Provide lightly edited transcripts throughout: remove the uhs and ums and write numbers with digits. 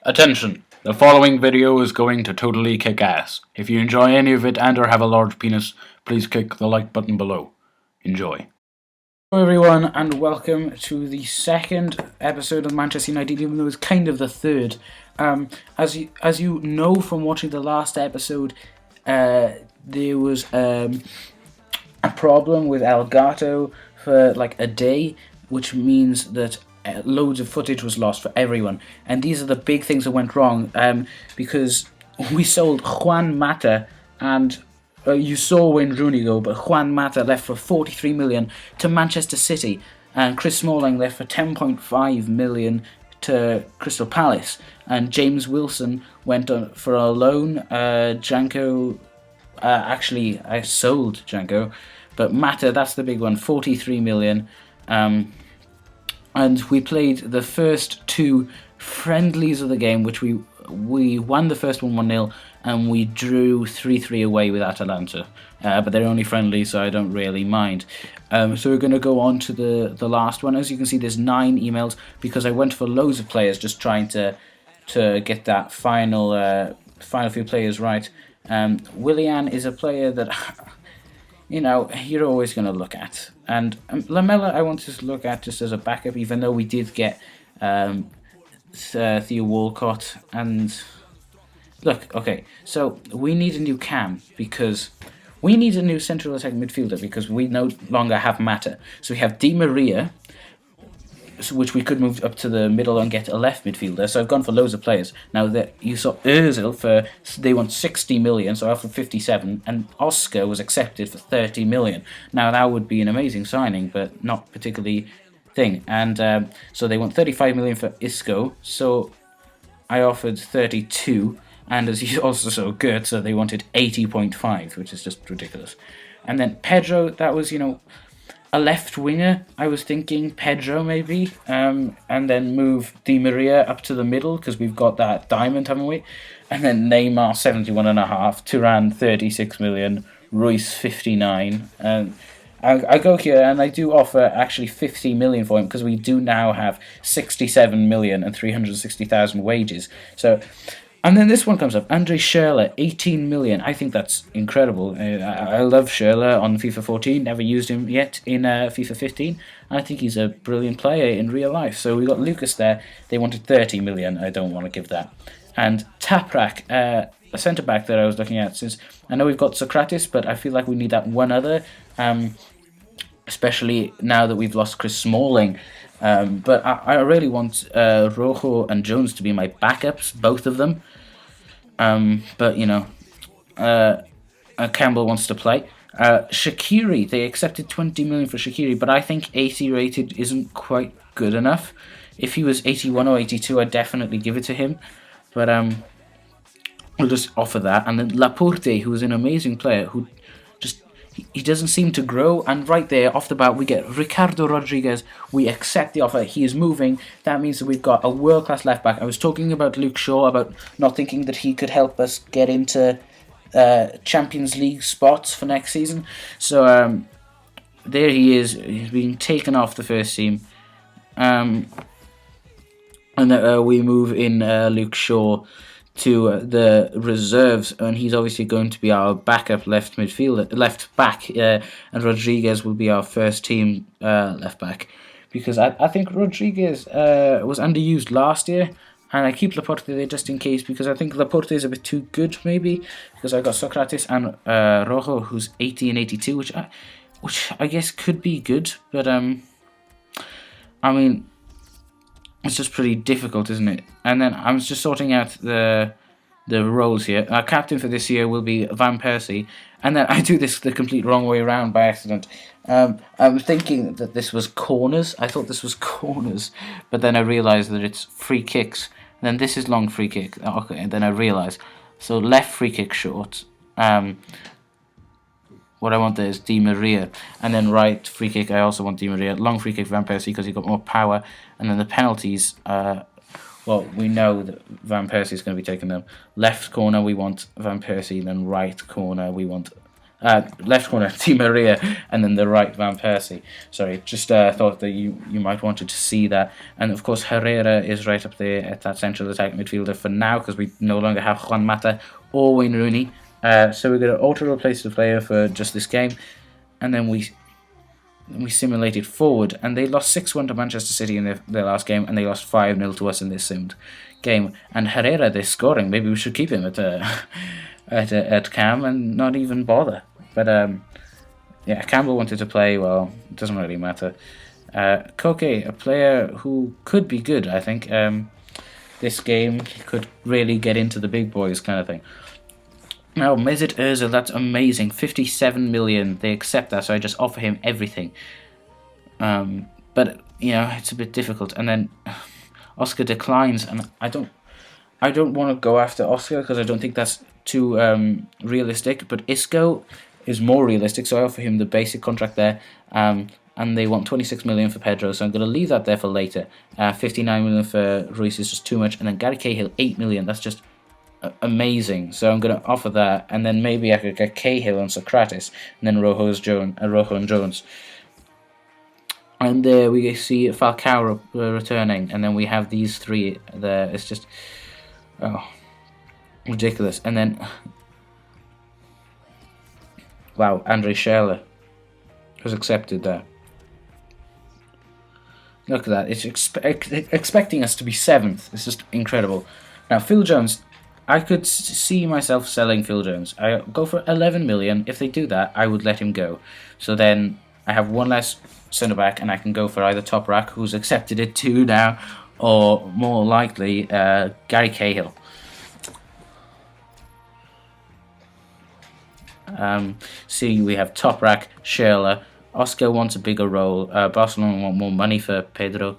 Attention! The following video is going to totally kick ass. If you enjoy any of it and or have a large penis, please click the like button below. Enjoy. Hello everyone and welcome to the second episode of Manchester United, even though it's kind of the third. As you know from watching the last episode, there was a problem with Elgato for like a day, which means that loads of footage was lost for everyone. And these are the big things that went wrong, because we sold Juan Mata, and you saw Wayne Rooney go, but Juan Mata left for 43 million to Manchester City, and Chris Smalling left for 10.5 million to Crystal Palace, and James Wilson went on for a loan. Janko, actually I sold Janko, but Mata, that's the big one, 43 million. And we played the first two friendlies of the game, which we won the first one 1-0, and we drew 3-3 away with Atalanta. But they're only friendly, so I don't really mind. So we're going to go on to the last one. As you can see, there's 9 emails, because I went for loads of players, just trying to get that final few players right. Willian is a player that you know, you're always going to look at. And Lamella I wanted to look at just as a backup, even though we did get Theo Walcott. And look, okay, so we need a new cam, because we need a new central attacking midfielder, because we no longer have Mata. So we have Di Maria, which we could move up to the middle and get a left midfielder. So I've gone for loads of players. Now that you saw Ozil they want 60 million, so I offered 57, and Oscar was accepted for 30 million. Now that would be an amazing signing, but not particularly thing. And so they want 35 million for Isco, so I offered 32, and as you also saw, Goetze, they wanted 80.5, which is just ridiculous. And then Pedro, that was, a left winger, I was thinking Pedro maybe, and then move Di Maria up to the middle, because we've got that diamond, haven't we? And then Neymar 71.5, Turan 36 million, Ruiz 59, and I go here and I do offer actually 50 million for him, because we do now have 67 million and 360,000 wages. So. And then this one comes up, Andre Schürrle, 18 million. I think that's incredible. I love Schürrle on FIFA 14, never used him yet in FIFA 15. I think he's a brilliant player in real life. So we got Lucas there, they wanted 30 million, I don't want to give that. And Taprak, a centre-back that I was looking at, since I know we've got Socrates, but I feel like we need that one other, especially now that we've lost Chris Smalling. But I really want Rojo and Jones to be my backups, both of them. But Campbell wants to play. Shaqiri, they accepted 20 million for Shaqiri, but I think 80 rated isn't quite good enough. If he was 81 or 82, I'd definitely give it to him. But we'll just offer that. And then Laporte, who's an amazing player, who he doesn't seem to grow, and right there, off the bat, we get Ricardo Rodriguez. We accept the offer. He is moving. That means that we've got a world-class left-back. I was talking about Luke Shaw, about not thinking that he could help us get into Champions League spots for next season. So there he is. He's being taken off the first team. And we move in Luke Shaw to the reserves, and he's obviously going to be our backup left back, and Rodriguez will be our first team left back, because I think Rodriguez was underused last year, and I keep Laporte there just in case, because I think Laporte is a bit too good, maybe, because I got Socrates and Rojo, who's 80 and 82, which I guess could be good, but I mean, it's just pretty difficult, isn't it? And then I'm just sorting out the roles here. Our captain for this year will be Van Persie. And then I do this the complete wrong way around by accident. I'm thinking that this was corners. I thought this was corners. But then I realised that it's free kicks. And then this is long free kick. Okay, and then I realised. So left free kick short. What I want there is Di Maria, and then right free kick I also want Di Maria. Long free kick for Van Persie, because he got more power, and then the penalties. Well, we know that Van Persie is going to be taking them. Left corner we want Van Persie, then right corner we want left corner Di Maria, and then the right Van Persie. Sorry, just thought that you might wanted to see that. And of course Herrera is right up there at that central attack midfielder for now, because we no longer have Juan Mata or Wayne Rooney. So we're going to auto-replace the player for just this game, and then we simulated forward, and they lost 6-1 to Manchester City in their last game, and they lost 5-0 to us in this simed game. And Herrera, they're scoring. Maybe we should keep him at at Cam and not even bother. But yeah, Campbell wanted to play. Well, it doesn't really matter. Koke, a player who could be good, I think. This game he could really get into the big boys kind of thing. Now, Mesut Ozil, that's amazing. 57 million. They accept that, so I just offer him everything. But you know, it's a bit difficult. And then Oscar declines, and I don't want to go after Oscar because I don't think that's too realistic. But Isco is more realistic, so I offer him the basic contract there. And they want 26 million for Pedro, so I'm going to leave that there for later. 59 million for Ruiz is just too much, and then Gary Cahill 8 million. That's just amazing. So I'm going to offer that, and then maybe I could get Cahill and Socrates, and then Rojo and Jones. And there we see Falcao returning, and then we have these three there. It's just ridiculous. And then wow, Andre Schürrle was accepted there. Look at that. It's expecting us to be 7th. It's just incredible. Now, Phil Jones, I could see myself selling Phil Jones. I go for 11 million. If they do that, I would let him go. So then I have one less centre-back, and I can go for either Toprak, who's accepted it too now, or more likely, Gary Cahill. See, we have Toprak, Schürrle. Oscar wants a bigger role. Barcelona want more money for Pedro.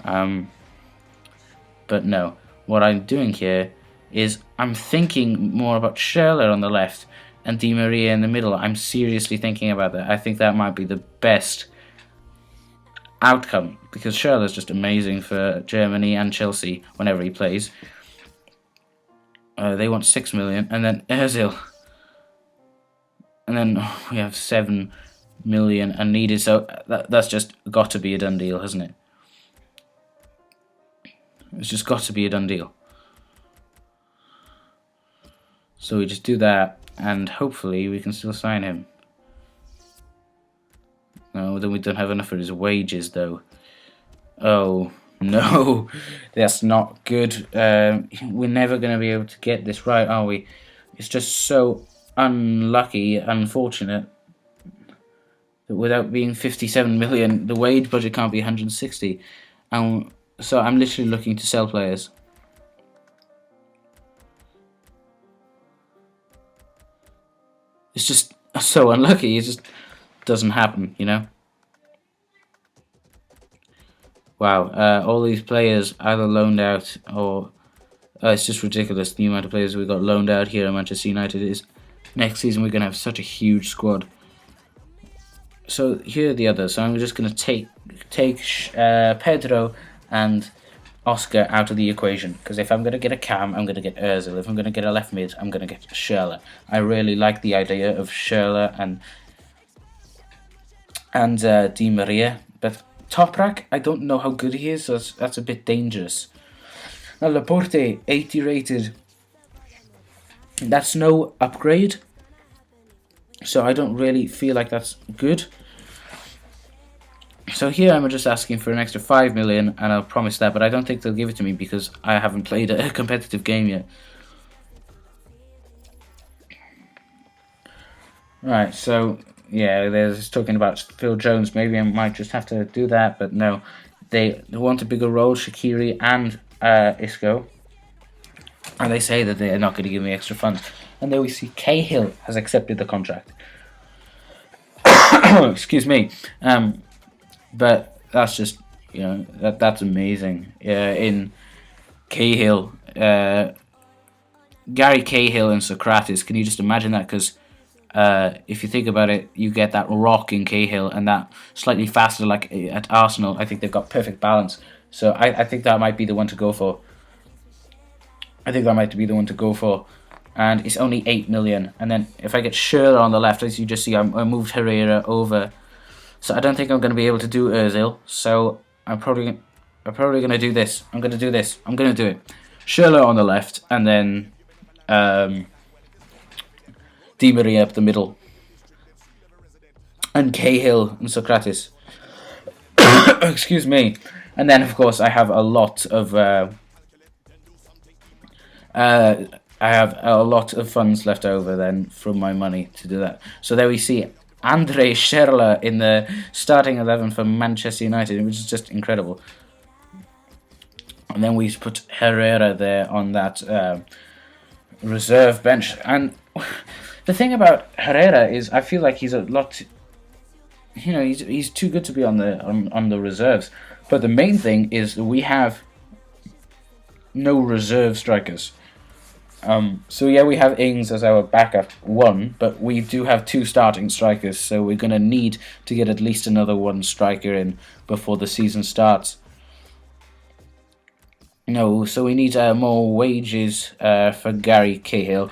But no, what I'm doing here is I'm thinking more about Schürrle on the left and Di Maria in the middle. I'm seriously thinking about that. I think that might be the best outcome, because Schürrle is just amazing for Germany and Chelsea whenever he plays. They want 6 million, and then Ozil. And then we have 7 million unneeded, so that's just got to be a done deal, hasn't it? It's just got to be a done deal. So we just do that, and hopefully we can still sign him. No, then we don't have enough for his wages, though. Oh, no. That's not good. We're never going to be able to get this right, are we? It's just so unlucky, unfortunate, that without being 57 million, the wage budget can't be 160. So I'm literally looking to sell players. It's just so unlucky. It just doesn't happen, you know. Wow, all these players either loaned out or it's just ridiculous. The amount of players we got loaned out here at Manchester United is next season we're going to have such a huge squad. So here are the others. So I'm just going to take Pedro and Oscar out of the equation, because if I'm going to get a Cam, I'm going to get Ozil. If I'm going to get a left mid, I'm going to get Schürrle. I really like the idea of Schürrle and Di Maria, but Toprak, I don't know how good he is, so that's a bit dangerous. Now Laporte, 80 rated. That's no upgrade, so I don't really feel like that's good. So here I'm just asking for an extra 5 million, and I'll promise that, but I don't think they'll give it to me because I haven't played a competitive game yet. Right, so yeah, there's talking about Phil Jones. Maybe I might just have to do that, but no. They want a bigger role, Shaqiri and Isco. And they say that they're not going to give me extra funds. And there we see Cahill has accepted the contract. Excuse me. But that's just, you know, that's amazing. In Cahill, Gary Cahill and Socrates, can you just imagine that? Because if you think about it, you get that rock in Cahill and that slightly faster like at Arsenal. I think they've got perfect balance. So I think that might be the one to go for. and it's only 8 million. And then if I get Schürrle on the left, as you just see, I moved Herrera over. So I don't think I'm going to be able to do Ozil. So I'm probably going to do this. I'm going to do this. I'm going to do it. Schürrle on the left, and then Di Maria up the middle, and Cahill and Socrates. Excuse me. And then of course I have a lot of funds left over then from my money to do that. So there we see Andre Schürrle in the starting 11 for Manchester United, which is just incredible. And then we put Herrera there on that reserve bench. And the thing about Herrera is, I feel like he's a lot. You know, he's too good to be on the reserves. But the main thing is that we have no reserve strikers. So yeah, we have Ings as our backup one, but we do have 2 starting strikers. So we're gonna need to get at least another 1 striker in before the season starts. No, so we need more wages for Gary Cahill.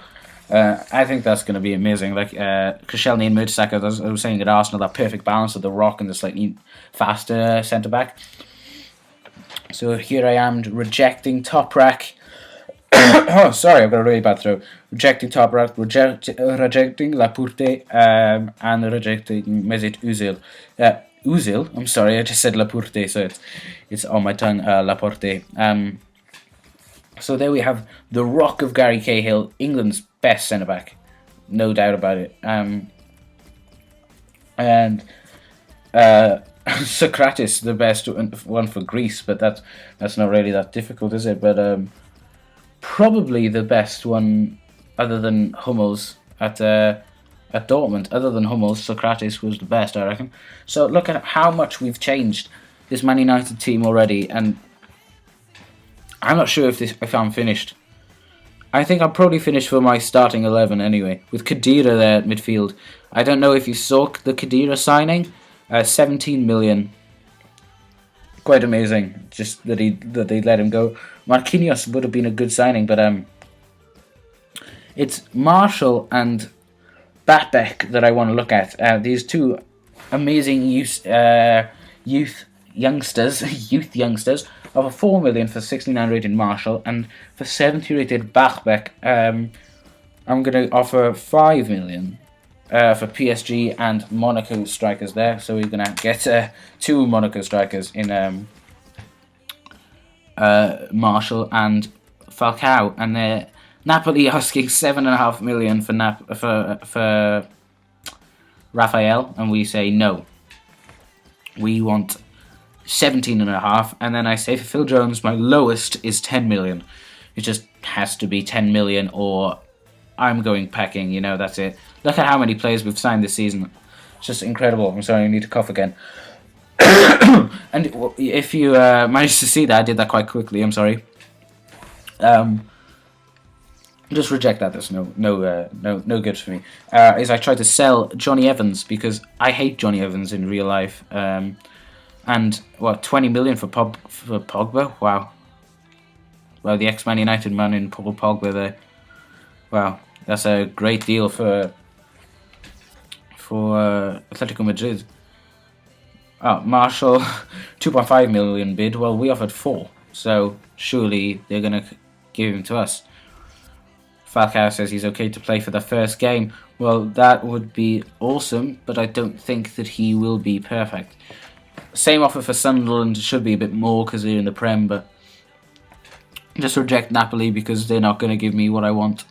I think that's going to be amazing. Like Koscielny and Mertesacker, as I was saying at Arsenal, that perfect balance of the Rock and the slightly faster centre back. So here I am rejecting Toprak. Oh, sorry, I've got a really bad throat. Rejecting Toprak, rejecting Laporte, and rejecting Mesut Ozil. Ozil, I'm sorry, I just said Laporte, so it's on my tongue. Laporte. So there we have the Rock of Gary Cahill, England's best centre back, no doubt about it. And Socrates, the best one for Greece, but that's not really that difficult, is it? But probably the best one, other than Hummels at Dortmund. Other than Hummels, Socrates was the best, I reckon. So look at how much we've changed this Man United team already, and I'm not sure if I'm finished. I think I'm probably finished for my starting 11 anyway, with Khedira there at midfield. I don't know if you saw the Khedira signing, 17 million. Quite amazing, just that they let him go. Marquinhos would have been a good signing, but it's Marshall and Batbeck that I want to look at. These 2 amazing youth youngsters. Of 4 million for 69 rated Marshall, and for 70 rated Bachbeck, I'm going to offer 5 million for PSG and Monaco strikers there. So we're going to get 2 Monaco strikers in Marshall and Falcao, and Napoli asking 7.5 million for Raphael, and we say no. We want 17.5, and then I say for Phil Jones, my lowest is 10 million. It just has to be 10 million, or I'm going packing. You know, that's it. Look at how many players we've signed this season. It's just incredible. I'm sorry, I need to cough again. And if you managed to see that, I did that quite quickly. I'm sorry. Just reject that. That's no good for me. Is I tried to sell Johnny Evans because I hate Johnny Evans in real life. And 20 million for Pogba? Wow. Well, the ex-Man United man in Paul Pogba there. Wow, that's a great deal for Atletico Madrid. Oh, Marshall, 2.5 million bid. Well, we offered 4, so surely they're going to give him to us. Falcao says he's okay to play for the first game. Well, that would be awesome, but I don't think that he will be perfect. Same offer for Sunderland, should be a bit more because they're in the Prem, but just reject Napoli because they're not going to give me what I want.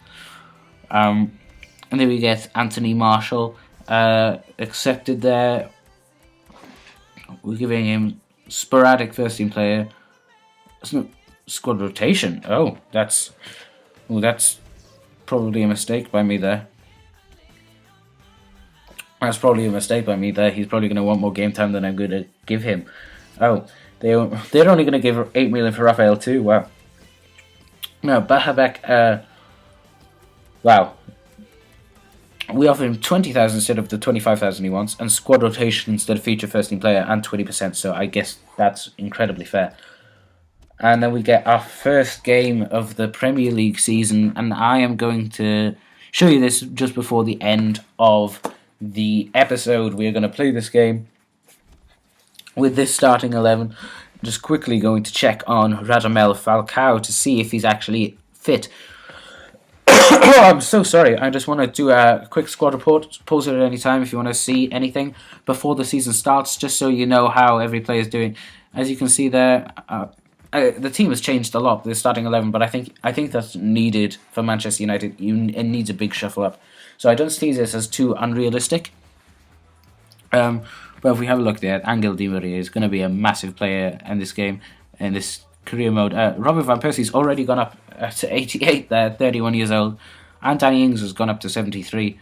And then we get Anthony Marshall accepted there. We're giving him sporadic first team player. It's not squad rotation. Oh, that's probably a mistake by me there. That's probably a mistake by me there. He's probably going to want more game time than I'm going to give him. Oh, they're only going to give 8 million for Raphael too. Wow. No, Bahabek. Wow. We offer him 20,000 instead of the 25,000 he wants, and squad rotation instead of feature first team player, and 20%. So I guess that's incredibly fair. And then we get our first game of the Premier League season, and I am going to show you this just before the end of the episode. We are going to play this game with this starting 11. Just quickly going to check on Radamel Falcao to see if he's actually fit. Oh, I'm so sorry. I just want to do a quick squad report. Pause it at any time if you want to see anything before the season starts, just so you know how every player is doing. As you can see there, the team has changed a lot. The starting 11, but I think that's needed for Manchester United. It needs a big shuffle up. So I don't see this as too unrealistic. But if we have a look there, Angel Di Maria is going to be a massive player in this game, in this career mode. Robert Van Persie's already gone up to 88 there, 31 years old. And Danny Ings has gone up to 73.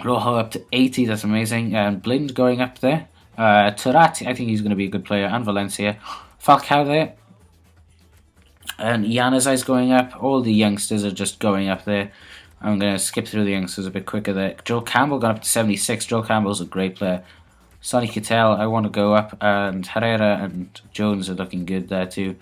Rojo up to 80, that's amazing. And Blind going up there. Turati, I think he's going to be a good player. And Valencia. Falcao there. And Januzaj going up. All the youngsters are just going up there. I'm going to skip through the youngsters a bit quicker there. Joel Campbell got up to 76. Joel Campbell's a great player. Sonny Kittel, I want to go up. And Herrera and Jones are looking good there too.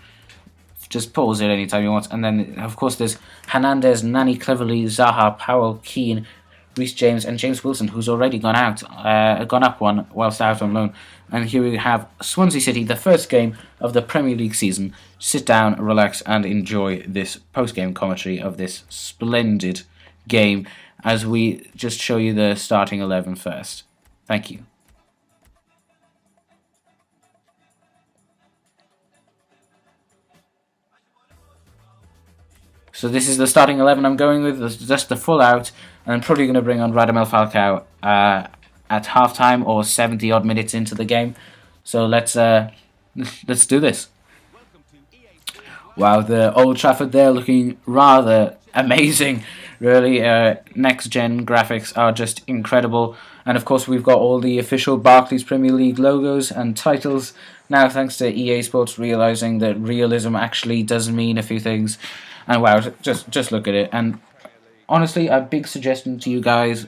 Just pause it anytime you want. And then, of course, there's Hernandez, Nani, Cleverly, Zaha, Powell, Keane, Reece James, and James Wilson, who's already gone up one whilst out on loan. And here we have Swansea City, the first game of the Premier League season. Sit down, relax, and enjoy this post-game commentary of this splendid game as we just show you the starting 11 first. Thank you. So this is the starting 11 I'm going with, just the full out, and I'm probably going to bring on Radamel Falcao at halftime or 70 odd minutes into the game. So let's do this. Wow, the Old Trafford there looking rather amazing, really. Next gen graphics are just incredible, and of course we've got all the official Barclays Premier League logos and titles now, thanks to EA Sports realizing that realism actually does mean a few things. And wow, just look at it. And honestly, a big suggestion to you guys,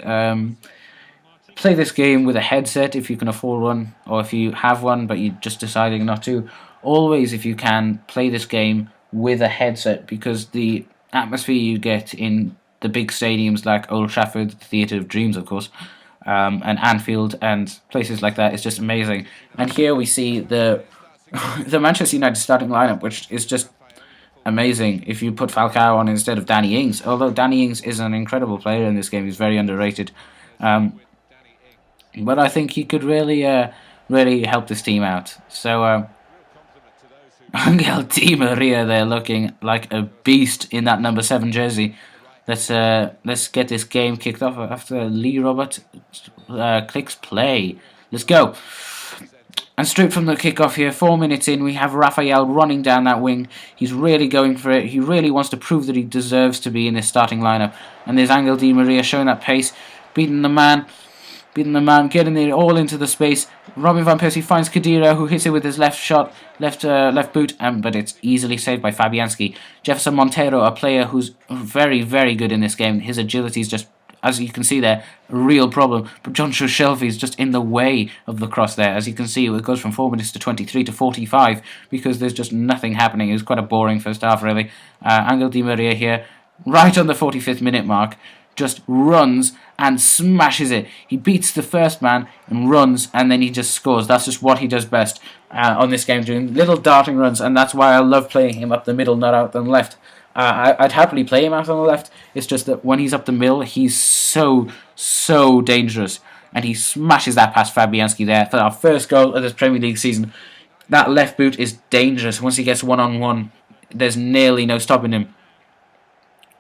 play this game with a headset if you can afford one, or if you have one but you're just deciding not to. Always, if you can, play this game with a headset, because the atmosphere you get in the big stadiums like Old Trafford, the Theatre of Dreams, of course, and Anfield and places like that is just amazing. And here we see the Manchester United starting lineup, which is just amazing. If you put Falcao on instead of Danny Ings, although Danny Ings is an incredible player in this game, he's very underrated. But I think he could really help this team out. So Angel Di Maria there looking like a beast in that number 7 jersey. Let's get this game kicked off after Lee Robert clicks play. Let's go. And straight from the kickoff here, 4 minutes in, we have Raphael running down that wing. He's really going for it. He really wants to prove that he deserves to be in this starting lineup. And there's Angel Di Maria showing that pace, beating the man, getting it all into the space. Robin Van Persie finds Khedira, who hits it with his left boot, but it's easily saved by Fabianski. Jefferson Montero, a player who's very, very good in this game. His agility is just, as you can see there, a real problem. But John Shelby is just in the way of the cross there. As you can see, it goes from 4 minutes to 23 to 45 because there's just nothing happening. It was quite a boring first half, really. Angel Di Maria here, right on the 45th minute mark, just runs and smashes it. He beats the first man and runs, and then he just scores. That's just what he does best on this game, doing little darting runs, and that's why I love playing him up the middle, not out on the left. I'd happily play him out on the left. It's just that when he's up the middle, he's so dangerous, and he smashes that past Fabianski there for our first goal of this Premier League season. That left boot is dangerous. Once he gets one-on-one, there's nearly no stopping him.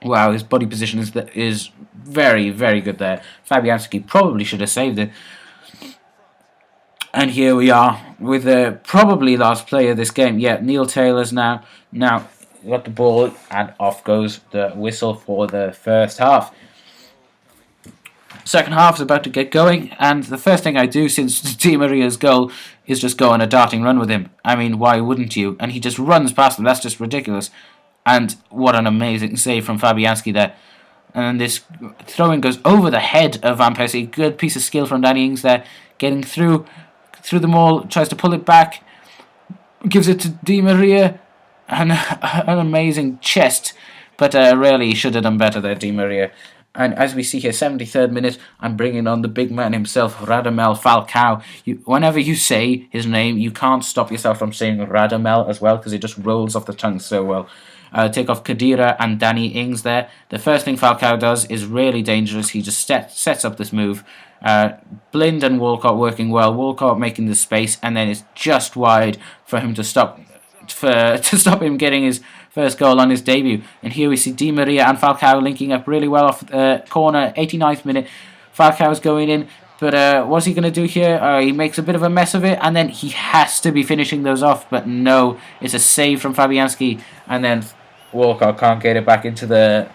Wow, his body position is very, very good there. Fabianski probably should have saved it. And here we are with the probably last player of this game. Yeah, Neil Taylor's now got the ball, and off goes the whistle for the first half. Second half is about to get going, and the first thing I do since Di Maria's goal is just go on a darting run with him. I mean, why wouldn't you? And he just runs past him. That's just ridiculous. And what an amazing save from Fabianski there. And this throw-in goes over the head of Van Persie. Good piece of skill from Danny Ings there. Getting through the maul, tries to pull it back. gives it to Di Maria, and an amazing chest, but really he should have done better there, Di Maria. And as we see here, 73rd minute, I'm bringing on the big man himself, Radamel Falcao. Whenever you say his name, you can't stop yourself from saying Radamel as well, because it just rolls off the tongue so well. Take off Khedira and Danny Ings there. The first thing Falcao does is really dangerous. He just sets up this move. Blind and Walcott working well. Walcott making the space, and then it's just wide for him to stop him getting his first goal on his debut. And here we see Di Maria and Falcao linking up really well off the corner. 89th minute, Falcao's going in, but what's he going to do here? He makes a bit of a mess of it, and then he has to be finishing those off, but no, it's a save from Fabianski, and then Walcott can't get it back into the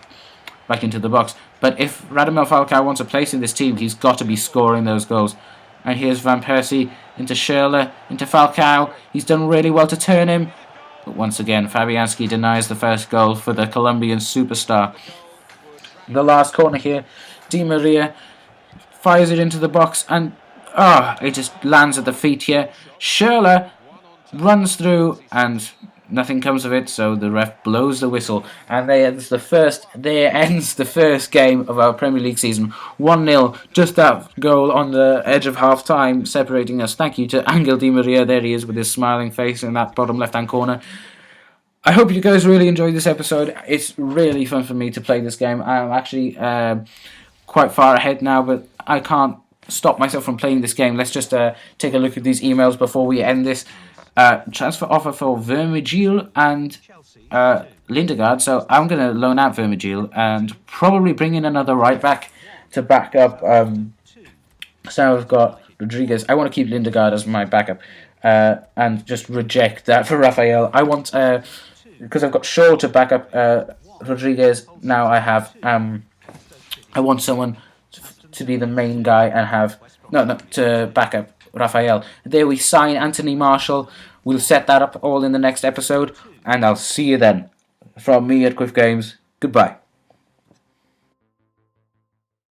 box. But if Radamel Falcao wants a place in this team, he's got to be scoring those goals. And here's Van Persie into Schürrle, into Falcao. He's done really well to turn him. But once again, Fabianski denies the first goal for the Colombian superstar. The last corner here, Di Maria fires it into the box, and it just lands at the feet here. Schürrle runs through, and nothing comes of it, so the ref blows the whistle, and there ends the first game of our Premier League season. 1-0, just that goal on the edge of half-time separating us. Thank you to Angel Di Maria. There he is with his smiling face in that bottom left-hand corner. I hope you guys really enjoyed this episode. It's really fun for me to play this game. I'm actually quite far ahead now, but I can't stop myself from playing this game. Let's just take a look at these emails before we end this. Transfer offer for Vermigil and Lindegaard. So I'm going to loan out Vermigil and probably bring in another right back to back up. So I've got Rodriguez. I want to keep Lindegaard as my backup and just reject that for Rafael. I want, because I've got Shaw to back up Rodriguez. Now I have, I want someone to be the main guy and have, to back up Rafael. There we sign Anthony Marshall. We'll set that up all in the next episode, and I'll see you then. From me at Quiff Games, goodbye.